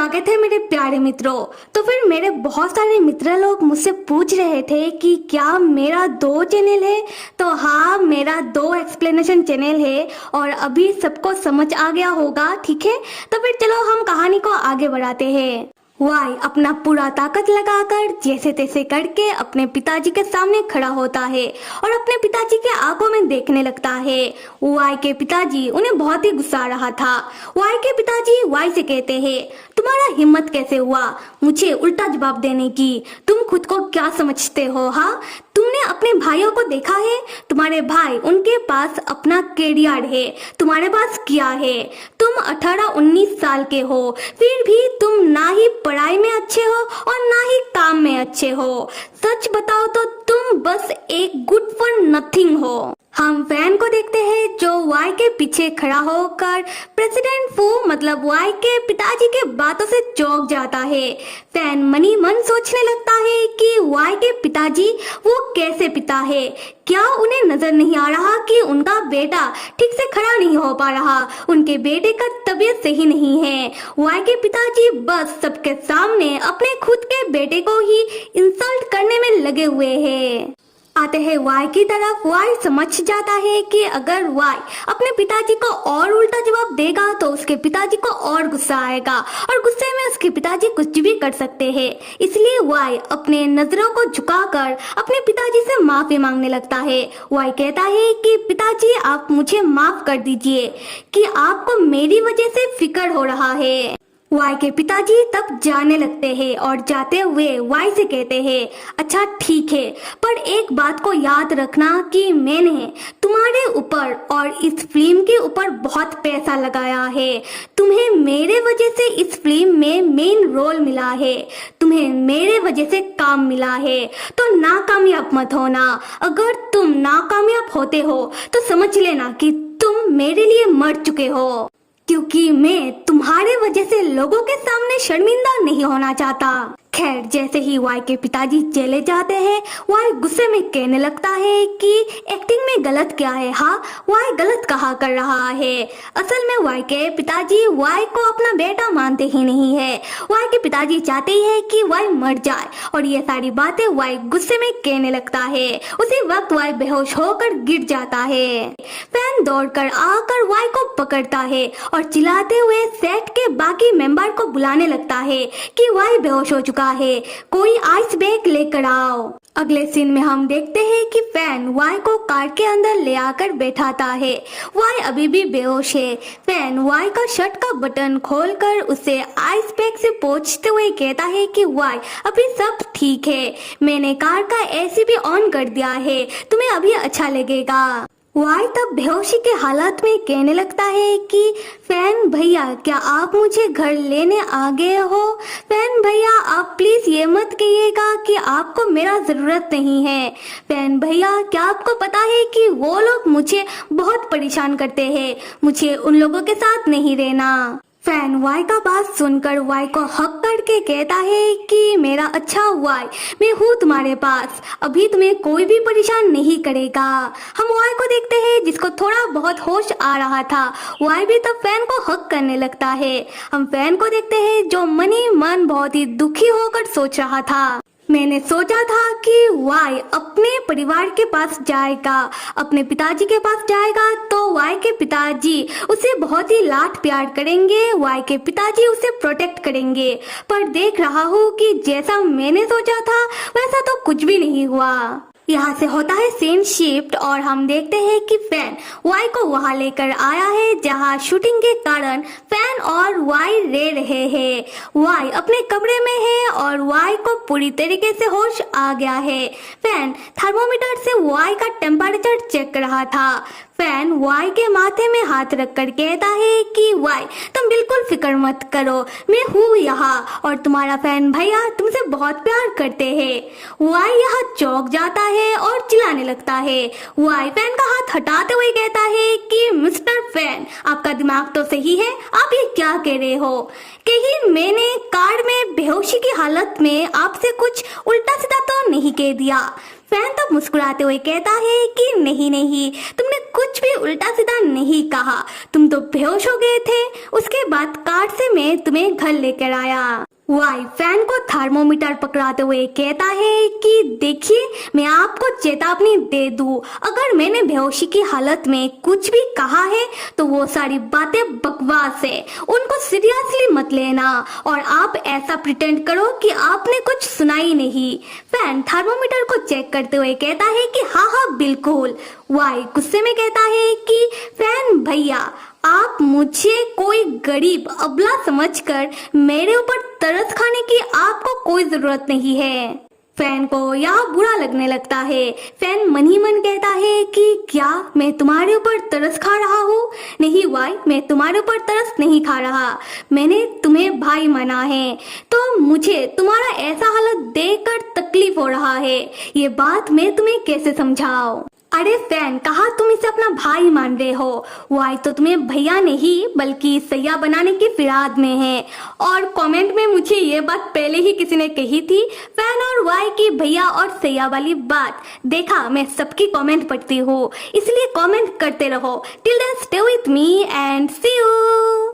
स्वागत है मेरे प्यारे मित्रों। तो फिर मेरे बहुत सारे मित्र लोग मुझसे पूछ रहे थे कि क्या मेरा दो चैनल है। तो हाँ, मेरा दो एक्सप्लेनेशन चैनल है और अभी सबको समझ आ गया होगा, ठीक है। तो फिर चलो हम कहानी को आगे बढ़ाते हैं। वाई अपना पूरा ताकत लगाकर जैसे तैसे करके अपने पिताजी के सामने खड़ा होता है और अपने पिताजी के आंखों में देखने लगता है। वाई के पिताजी उन्हें बहुत ही गुस्सा आ रहा था। वाई के पिताजी वाई से कहते हैं, तुम्हारा हिम्मत कैसे हुआ मुझे उल्टा जवाब देने की? तुम खुद को क्या समझते हो? हाँ, तुमने अपने भाइयों को देखा है? तुम्हारे भाई, उनके पास अपना कैरियर है, तुम्हारे पास क्या है? तुम 18-19 साल के हो, फिर भी तुम ना ही पढ़ाई में अच्छे हो और ना ही काम में अच्छे हो। सच बताओ तो तुम बस एक गुड फॉर नथिंग हो। हम फैन को देखते हैं जो वाई के पीछे खड़ा होकर प्रेसिडेंट फू मतलब वाई के पिताजी के बातों से चौंक जाता है। फैन मनी मन सोचने लगता है कि वाई के पिताजी वो कैसे पिता है? क्या उन्हें नजर नहीं आ रहा कि उनका बेटा ठीक से खड़ा नहीं हो पा रहा? उनके बेटे का तबीयत सही नहीं है। वाई के पिताजी बस सबके सामने अपने खुद के बेटे को ही इंसल्ट करने में लगे हुए हैं। आते हैं वाई की तरफ। वाई समझ जाता है कि अगर वाई अपने पिताजी को और उल्टा जवाब देगा तो उसके पिताजी को और गुस्सा आएगा और गुस्से में उसके पिताजी कुछ भी कर सकते हैं। इसलिए वाई अपने नजरों को झुकाकर अपने पिताजी से माफी मांगने लगता है। वाई कहता है कि पिताजी आप मुझे माफ कर दीजिए कि आपको मेरी वजह से फिक्र हो रहा है। वाई के पिताजी तब जाने लगते हैं और जाते हुए वाई से कहते हैं, अच्छा ठीक है, पर एक बात को याद रखना कि मैंने तुम्हारे ऊपर और इस फिल्म के ऊपर बहुत पैसा लगाया है। तुम्हें मेरे वजह से इस फिल्म में मेन रोल मिला है, तुम्हें मेरे वजह से काम मिला है, तो नाकामयाब मत होना। अगर तुम नाकामयाब होते हो तो समझ लेना कि तुम मेरे लिए मर चुके हो, क्योंकि मैं तुम्हारे वजह से लोगों के सामने शर्मिंदा नहीं होना चाहता। खैर, जैसे ही वाई के पिताजी चले जाते हैं, वाई गुस्से में कहने लगता है कि एक्टिंग में गलत क्या है? हाँ, वाई गलत कहा कर रहा है। असल में वाई के पिताजी वाई को अपना बेटा मानते ही नहीं है। वाई के पिताजी चाहते हैं कि वाई मर जाए और ये सारी बातें वाई गुस्से में कहने लगता है। उसी वक्त वाई बेहोश होकर गिर जाता है। फैन दौड़कर आकर वाई को पकड़ता है और चिल्लाते हुए सेट के बाकी मेंबर को बुलाने लगता है कि वाई बेहोश हो चुका है, कोई आइस बैग लेकर आओ। अगले सीन में हम देखते हैं कि फैन वाई को कार के अंदर ले आकर बैठाता है। वाई अभी भी बेहोश है। फैन वाई का शर्ट का बटन खोलकर उसे आइस बैग से पोंछते हुए कहता है कि वाई अभी सब ठीक है, मैंने कार का एसी भी ऑन कर दिया है, तुम्हें अभी अच्छा लगेगा। वाई तब बेहोशी के हालत में कहने लगता है कि फैन भैया क्या आप मुझे घर लेने आ गए हो? फैन भैया आप प्लीज ये मत कहिएगा कि आपको मेरा जरूरत नहीं है। फैन भैया क्या आपको पता है कि वो लोग मुझे बहुत परेशान करते हैं, मुझे उन लोगों के साथ नहीं रहना। फैन वाई का बात सुनकर वाई को हक करके कहता है कि मेरा अच्छा वाई, मैं हूँ तुम्हारे पास, अभी तुम्हें कोई भी परेशान नहीं करेगा। हम वाई को देखते हैं जिसको थोड़ा बहुत होश आ रहा था। वाई भी तब फैन को हक करने लगता है। हम फैन को देखते हैं जो मनी मन बहुत ही दुखी होकर सोच रहा था, मैंने सोचा था कि वाई अपने परिवार के पास जाएगा, अपने पिताजी के पास जाएगा तो वाई के पिताजी उसे बहुत ही लाड प्यार करेंगे, वाई के पिताजी उसे प्रोटेक्ट करेंगे। पर देख रहा हूँ कि जैसा मैंने सोचा था वैसा तो कुछ भी नहीं हुआ। यहाँ से होता है सीन शिफ्ट और हम देखते हैं कि फैन वाई को वहाँ लेकर आया है जहाँ शूटिंग के कारण फैन और वाई रह रहे हैं। वाई अपने कमरे में है और वाई को पूरी तरीके से होश आ गया है। फैन थर्मोमीटर से वाई का टेम्परेचर चेक कर रहा था। फैन वाई के माथे में हाथ रखकर कहता है कि वाई तुम बिल्कुल फिक्र मत करो, मैं हूँ यहाँ और तुम्हारा फैन भैया तुमसे बहुत प्यार करते हैं। वाई यहाँ चौंक जाता है और चिल्लाने लगता है। वाई फैन का हाथ हटाते हुए कहता है कि मिस्टर फैन आपका दिमाग तो सही है, आप ये क्या कह रहे हो? कहीं मैंने कार में बेहोशी की हालत में आपसे कुछ उल्टा सीधा तो नहीं कह दिया? फैन तब मुस्कुराते हुए कहता है कि नहीं नहीं, तुमने कुछ भी उल्टा सीधा नहीं कहा, तुम तो बेहोश हो गए थे। उसके बाद कार से मैं तुम्हें घर लेकर आया। वाई फैन को थर्मोमीटर पकड़ाते हुए कहता है कि देखिए, मैं आपको चेतावनी दे दूं, अगर मैंने बेहोशी की हालत में कुछ भी कहा है तो वो सारी बातें बकवास है, उनको सीरियसली मत लेना और आप ऐसा प्रिटेंड करो कि आपने कुछ सुना ही नहीं। फैन थर्मोमीटर को चेक करते हुए कहता है कि हाँ हाँ बिल्कुल। वाई गुस्से में कहता है कि फैन भैया, आप मुझे कोई गरीब अबला समझकर मेरे ऊपर तरस खाने की आपको कोई जरूरत नहीं है। फैन को यह बुरा लगने लगता है। फैन मन ही मन कहता है कि क्या मैं तुम्हारे ऊपर तरस खा रहा हूँ? नहीं वाई, मैं तुम्हारे ऊपर तरस नहीं खा रहा, मैंने तुम्हें भाई माना है, तो मुझे तुम्हारा ऐसा हालत देखकर तकलीफ हो रहा है। ये बात मैं तुम्हें कैसे समझाऊं? अरे फैन, कहा तुम इसे अपना भाई मान रहे हो? वाई तो तुम्हें भैया नहीं बल्कि सैया बनाने की फिराद में है। और कमेंट में मुझे ये बात पहले ही किसी ने कही थी, फैन और वाई की भैया और सैया वाली बात। देखा, मैं सबकी कमेंट पढ़ती हूँ, इसलिए कमेंट करते रहो। Till then stay with me and see you.